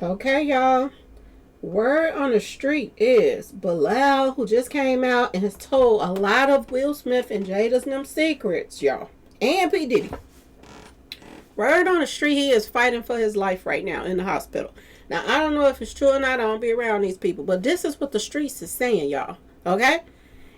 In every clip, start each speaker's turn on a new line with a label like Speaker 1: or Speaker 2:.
Speaker 1: Okay, y'all. Word on the street is Bilaal, who just came out and has told a lot of Will Smith and Jada's them secrets, y'all. And P Diddy. Word on the street, he is fighting for his life right now in the hospital. Now, I don't know if it's true or not. I don't be around these people. But this is what the streets is saying, y'all. Okay?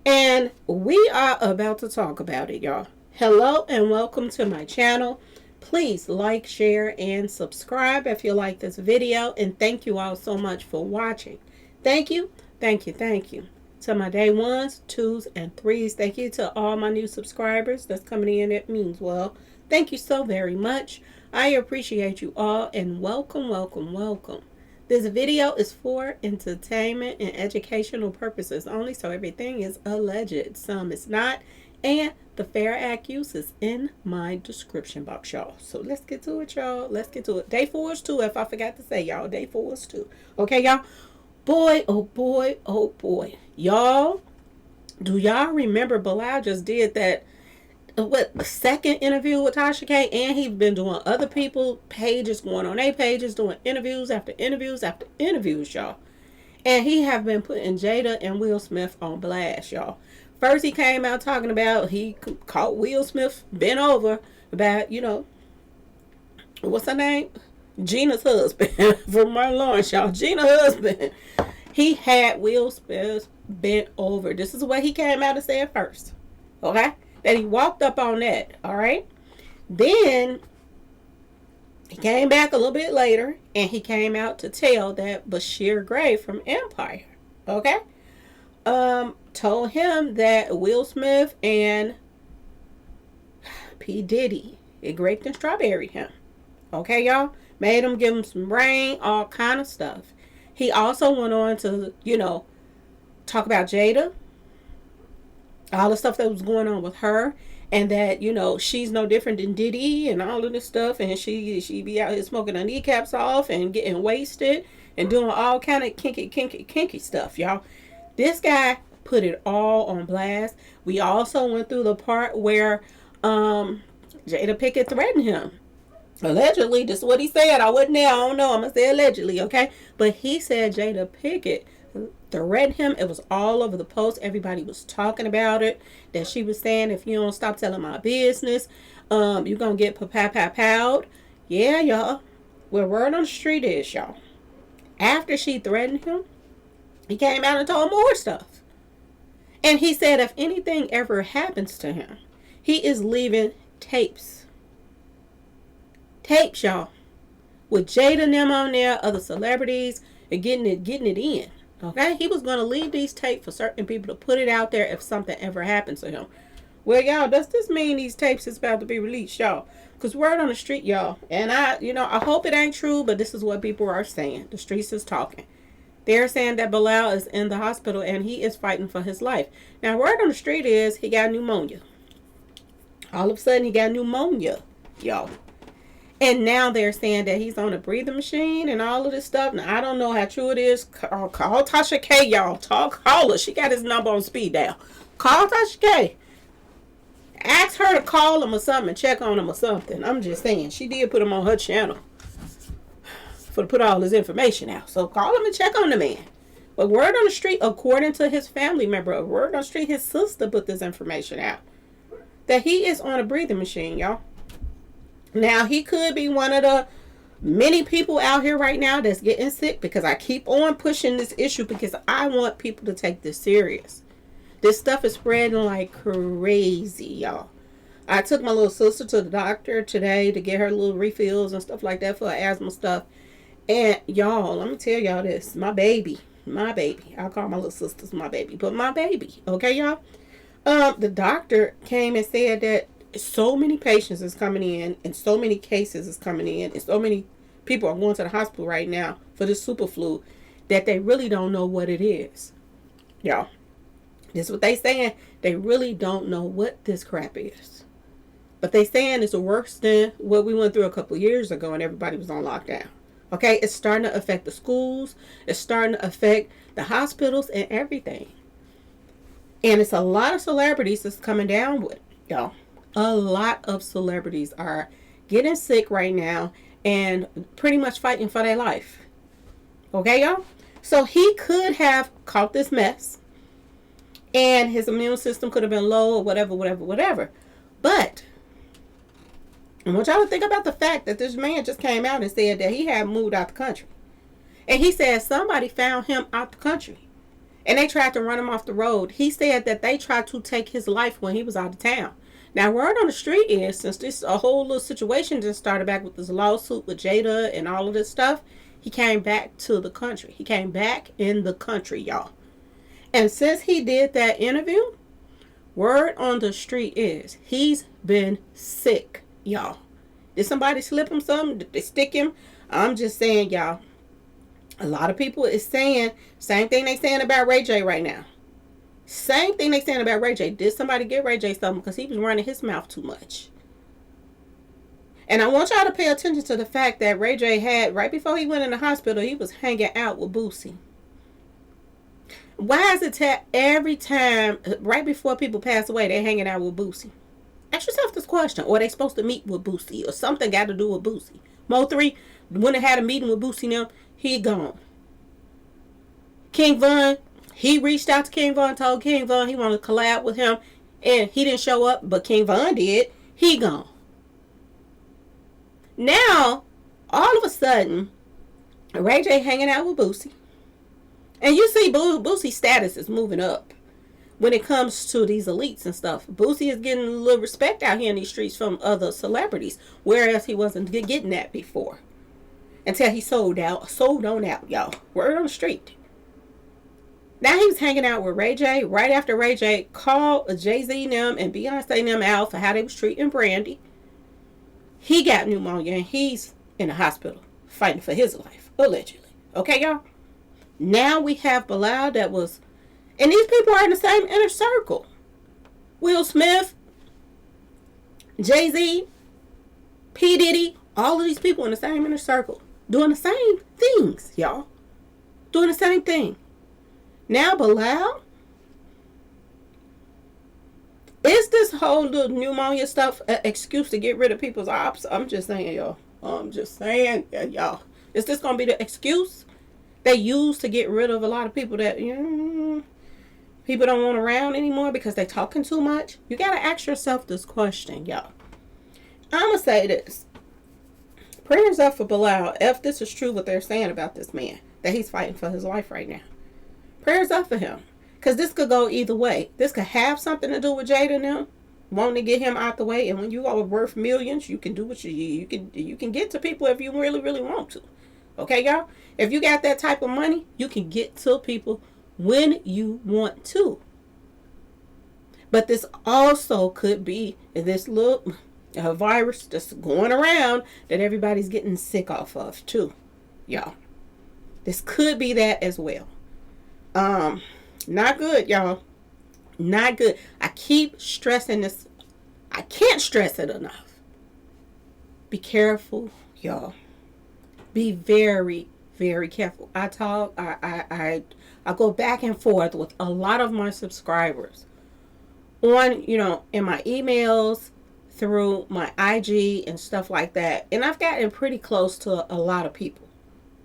Speaker 1: And we are about to talk about it, y'all. Hello and welcome to my channel. Please like, share, and subscribe if you like this video. And thank you all so much for watching. Thank you, thank you, thank you. To my day ones, twos, and threes. Thank you to all my new subscribers that's coming in. It means well. Thank you so very much. I appreciate you all and welcome, welcome, welcome. This video is for entertainment and educational purposes only, so everything is alleged. Some is not. And the fair accuse is in my description box, y'all. So let's get to it, y'all. Let's get to it. Day 4 is 2, if I forgot to say, y'all. Day 4 is 2. Okay, y'all? Boy, oh boy, oh boy. Y'all, do y'all remember Bilaal just did that, the second interview with Tasha K? And he's been doing other people pages, going on their pages, doing interviews after interviews after interviews, y'all. And he have been putting Jada and Will Smith on blast, y'all. First, he came out talking about he caught Will Smith bent over about, you know, what's her name? Gina's husband from Martin Lawrence, y'all. Gina's husband. He had Will Smith bent over. This is what he came out and said first. Okay? That he walked up on that. All right? Then he came back a little bit later and he came out to tell that Bashir Gray from Empire. Okay? Told him that Will Smith and P Diddy it graped and strawberried him. Okay, y'all? Made him give him some brain, all kind of stuff. He also went on to, you know, talk about Jada, all the stuff that was going on with her, and that, you know, she's no different than Diddy and all of this stuff, and she be out here smoking her kneecaps off and getting wasted and doing all kind of kinky stuff, y'all. This guy put it all on blast. We also went through the part where Jada Pinkett threatened him. Allegedly, this is what he said. I wasn't there. I don't know. I'm going to say allegedly, okay? But he said Jada Pinkett threatened him. It was all over the post. Everybody was talking about it. That she was saying, if you don't stop telling my business, you're going to get powed. Yeah, y'all. Well, word on the street is, y'all. After she threatened him, he came out and told more stuff. And he said if anything ever happens to him, he is leaving tapes. Tapes, y'all. With Jada and them on there, other celebrities, and getting it in. Okay? He was going to leave these tapes for certain people to put it out there if something ever happens to him. Well, y'all, does this mean these tapes is about to be released, y'all? Because word on the street, y'all, and I hope it ain't true, but this is what people are saying. The streets is talking. They're saying that Bilaal is in the hospital and he is fighting for his life. Now, word on the street is he got pneumonia. All of a sudden, he got pneumonia, y'all. And now they're saying that he's on a breathing machine and all of this stuff. Now, I don't know how true it is. Call Tasha K, y'all. Call her. She got his number on speed dial. Call Tasha K. Ask her to call him or something, check on him or something. I'm just saying. She did put him on her channel for to put all his information out. So call him and check on the man. But word on the street, according to his family member, word on the street, his sister put this information out. That he is on a breathing machine, y'all. Now, he could be one of the many people out here right now that's getting sick, because I keep on pushing this issue because I want people to take this serious. This stuff is spreading like crazy, y'all. I took my little sister to the doctor today to get her little refills and stuff like that for her asthma stuff. And y'all, let me tell y'all this. My baby. I call my little sisters my baby. But my baby. Okay, y'all? The doctor came and said that so many patients is coming in and so many cases is coming in and so many people are going to the hospital right now for this super flu that they really don't know what it is. Y'all, this is what they saying. They really don't know what this crap is. But they saying it's worse than what we went through a couple years ago and everybody was on lockdown. Okay, it's starting to affect the schools. It's starting to affect the hospitals and everything. And it's a lot of celebrities that's coming down with it, y'all. A lot of celebrities are getting sick right now and pretty much fighting for their life. Okay, y'all? So he could have caught this mess and his immune system could have been low or whatever. But I want y'all to think about the fact that this man just came out and said that he had moved out the country. And he said somebody found him out the country. And they tried to run him off the road. He said that they tried to take his life when he was out of town. Now, word on the street is, since this a whole little situation just started back with this lawsuit with Jada and all of this stuff, he came back to the country. He came back in the country, y'all. And since he did that interview, word on the street is he's been sick, y'all. Did somebody slip him something? Did they stick him? I'm just saying, y'all. A lot of people is saying same thing they saying about Ray J right now. Same thing they saying about Ray J. Did somebody get Ray J something because he was running his mouth too much? And I want y'all to pay attention to the fact that Ray J had, right before he went in the hospital, he was hanging out with Boosie. Why is it every time, right before people pass away, they hanging out with Boosie? Ask yourself this question. Or they supposed to meet with Boosie, or something got to do with Boosie. Mo3, when they had a meeting with Boosie now, he gone. King Von, he reached out to King Von, told King Von he wanted to collab with him, and he didn't show up, but King Von did. He gone. Now, all of a sudden, Ray J hanging out with Boosie. And you see Boosie's status is moving up when it comes to these elites and stuff. Boosie is getting a little respect out here in these streets from other celebrities, whereas he wasn't getting that before. Until he sold on out, y'all. Word on the street. Now he was hanging out with Ray J right after Ray J called Jay-Z them and Beyonce them out for how they was treating Brandy. He got pneumonia and he's in the hospital fighting for his life, allegedly. Okay, y'all? Now we have Bilaal that was, and these people are in the same inner circle. Will Smith, Jay-Z, P Diddy, all of these people in the same inner circle. Doing the same things, y'all. Doing the same thing. Now, Bilaal, is this whole little pneumonia stuff an excuse to get rid of people's ops? I'm just saying, y'all. I'm just saying, y'all. Is this going to be the excuse they use to get rid of a lot of people that, people don't want around anymore because they talking too much? You got to ask yourself this question, y'all. I'm going to say this. Prayers up for Bilaal, if this is true what they're saying about this man, that he's fighting for his life right now. Prayers up for him. Because this could go either way. This could have something to do with Jada and them, wanting to get him out the way. And when you are worth millions, you can do what you can get to people if you really, really want to. Okay, y'all? If you got that type of money, you can get to people when you want to. But this also could be this little virus that's going around that everybody's getting sick off of too, y'all. This could be that as well. Not good, y'all. Not good. I keep stressing this. I can't stress it enough. Be careful, y'all. Be very, very careful. I go back and forth with a lot of my subscribers on, in my emails, through my IG and stuff like that. And I've gotten pretty close to a lot of people.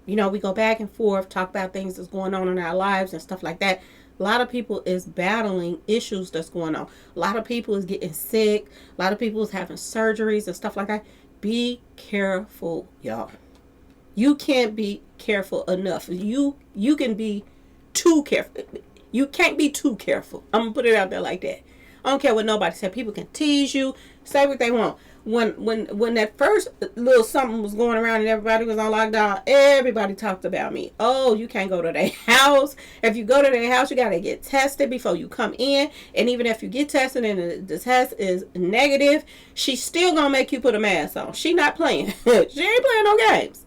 Speaker 1: We go back and forth, talk about things that's going on in our lives and stuff like that. A lot of people is battling issues that's going on. A lot of people is getting sick. A lot of people is having surgeries and stuff like that. Be careful, y'all. You can't be careful enough. You can be too careful. You can't be too careful. I'm going to put it out there like that. I don't care what nobody said. People can tease you, say what they want. When that first little something was going around and everybody was on lockdown, everybody talked about me. Oh, you can't go to their house. If you go to their house, you got to get tested before you come in. And even if you get tested and the test is negative, she's still going to make you put a mask on. She not playing. She ain't playing no games.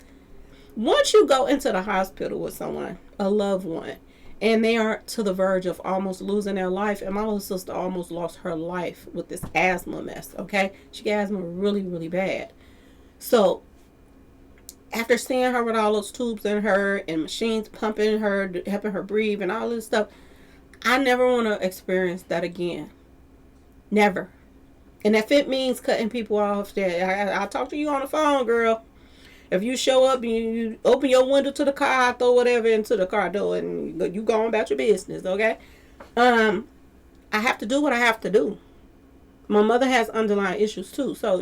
Speaker 1: Once you go into the hospital with someone, a loved one, and they are to the verge of almost losing their life. And my little sister almost lost her life with this asthma mess, okay? She got asthma really, really bad. So, after seeing her with all those tubes in her and machines pumping her, helping her breathe and all this stuff, I never want to experience that again. Never. And if it means cutting people off, I'll talk to you on the phone, girl. If you show up and you open your window to the car, throw whatever into the car door, and you go on about your business, okay? I have to do what I have to do. My mother has underlying issues too, so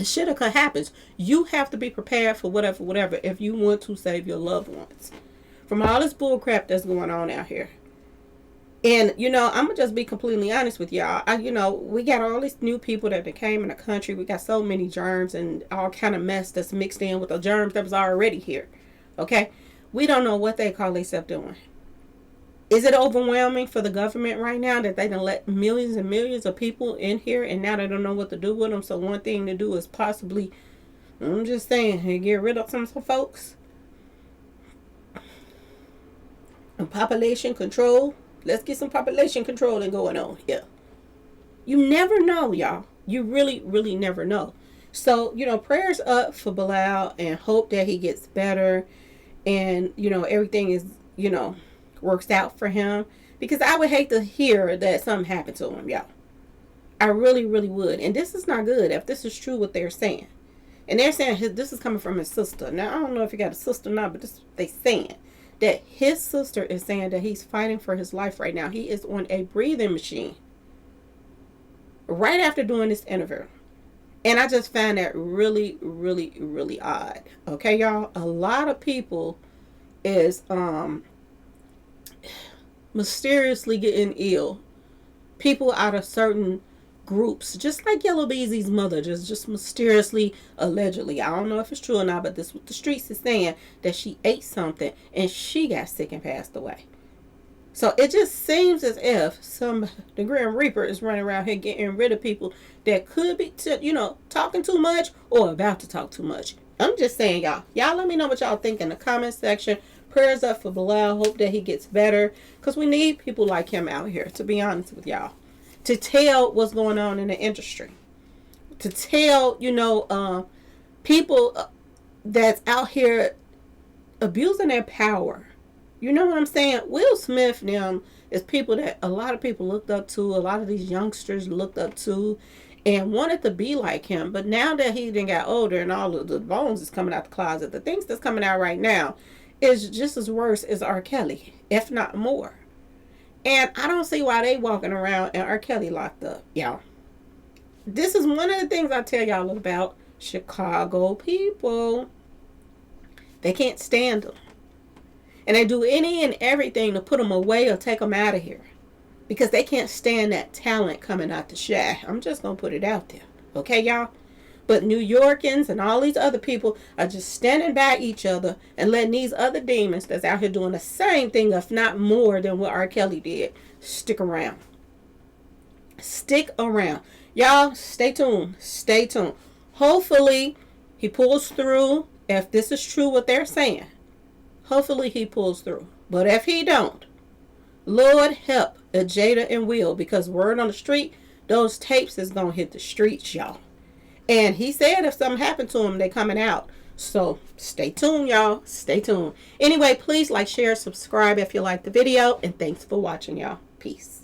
Speaker 1: shit occur happens. You have to be prepared for whatever, if you want to save your loved ones from all this bull crap that's going on out here. And I'm gonna just be completely honest with y'all. We got all these new people that came in the country. We got so many germs and all kind of mess that's mixed in with the germs that was already here. Okay, we don't know what they call themselves doing. Is it overwhelming for the government right now that they done let millions and millions of people in here and now they don't know what to do with them? So one thing to do is possibly, I'm just saying, get rid of some folks. And population control. Let's get some population controlling going on here. You never know, y'all. You really, really never know. So, prayers up for Bilaal and hope that he gets better and, everything is, works out for him. Because I would hate to hear that something happened to him, y'all. I really, really would. And this is not good if this is true what they're saying. And they're saying this is coming from his sister. Now, I don't know if he got a sister or not, but this they saying. That his sister is saying that he's fighting for his life right now. He is on a breathing machine right after doing this interview. And I just found that really, really, really odd. Okay, y'all? A lot of people is mysteriously getting ill. People out of certain groups, just like Yellow Beezy's mother, just mysteriously, allegedly, I don't know if it's true or not, but this what the streets is saying, that she ate something and she got sick and passed away. So it just seems as if the Grim Reaper is running around here getting rid of people that could be talking too much or about to talk too much. I'm just saying, y'all let me know what y'all think in the comment section. Prayers up for Bilaal. Hope that he gets better, because we need people like him out here, to be honest with y'all, to tell what's going on in the industry, to tell, people that's out here abusing their power. You know what I'm saying? Will Smith now is people that a lot of people looked up to, a lot of these youngsters looked up to and wanted to be like him. But now that he done got older and all of the bones is coming out the closet, the things that's coming out right now is just as worse as R. Kelly, if not more. And I don't see why they walking around and R. Kelly locked up, y'all. This is one of the things I tell y'all about Chicago people. They can't stand them. And they do any and everything to put them away or take them out of here. Because they can't stand that talent coming out the shack. I'm just going to put it out there. Okay, y'all? But New Yorkers and all these other people are just standing by each other and letting these other demons that's out here doing the same thing, if not more than what R. Kelly did, stick around. Stick around. Y'all, stay tuned. Stay tuned. Hopefully, he pulls through. If this is true what they're saying, hopefully he pulls through. But if he don't, Lord help Jada and Will, because word on the street, those tapes is going to hit the streets, y'all. And he said if something happened to him, they coming out. So stay tuned, y'all. Stay tuned. Anyway, please like, share, subscribe if you like the video. And thanks for watching, y'all. Peace.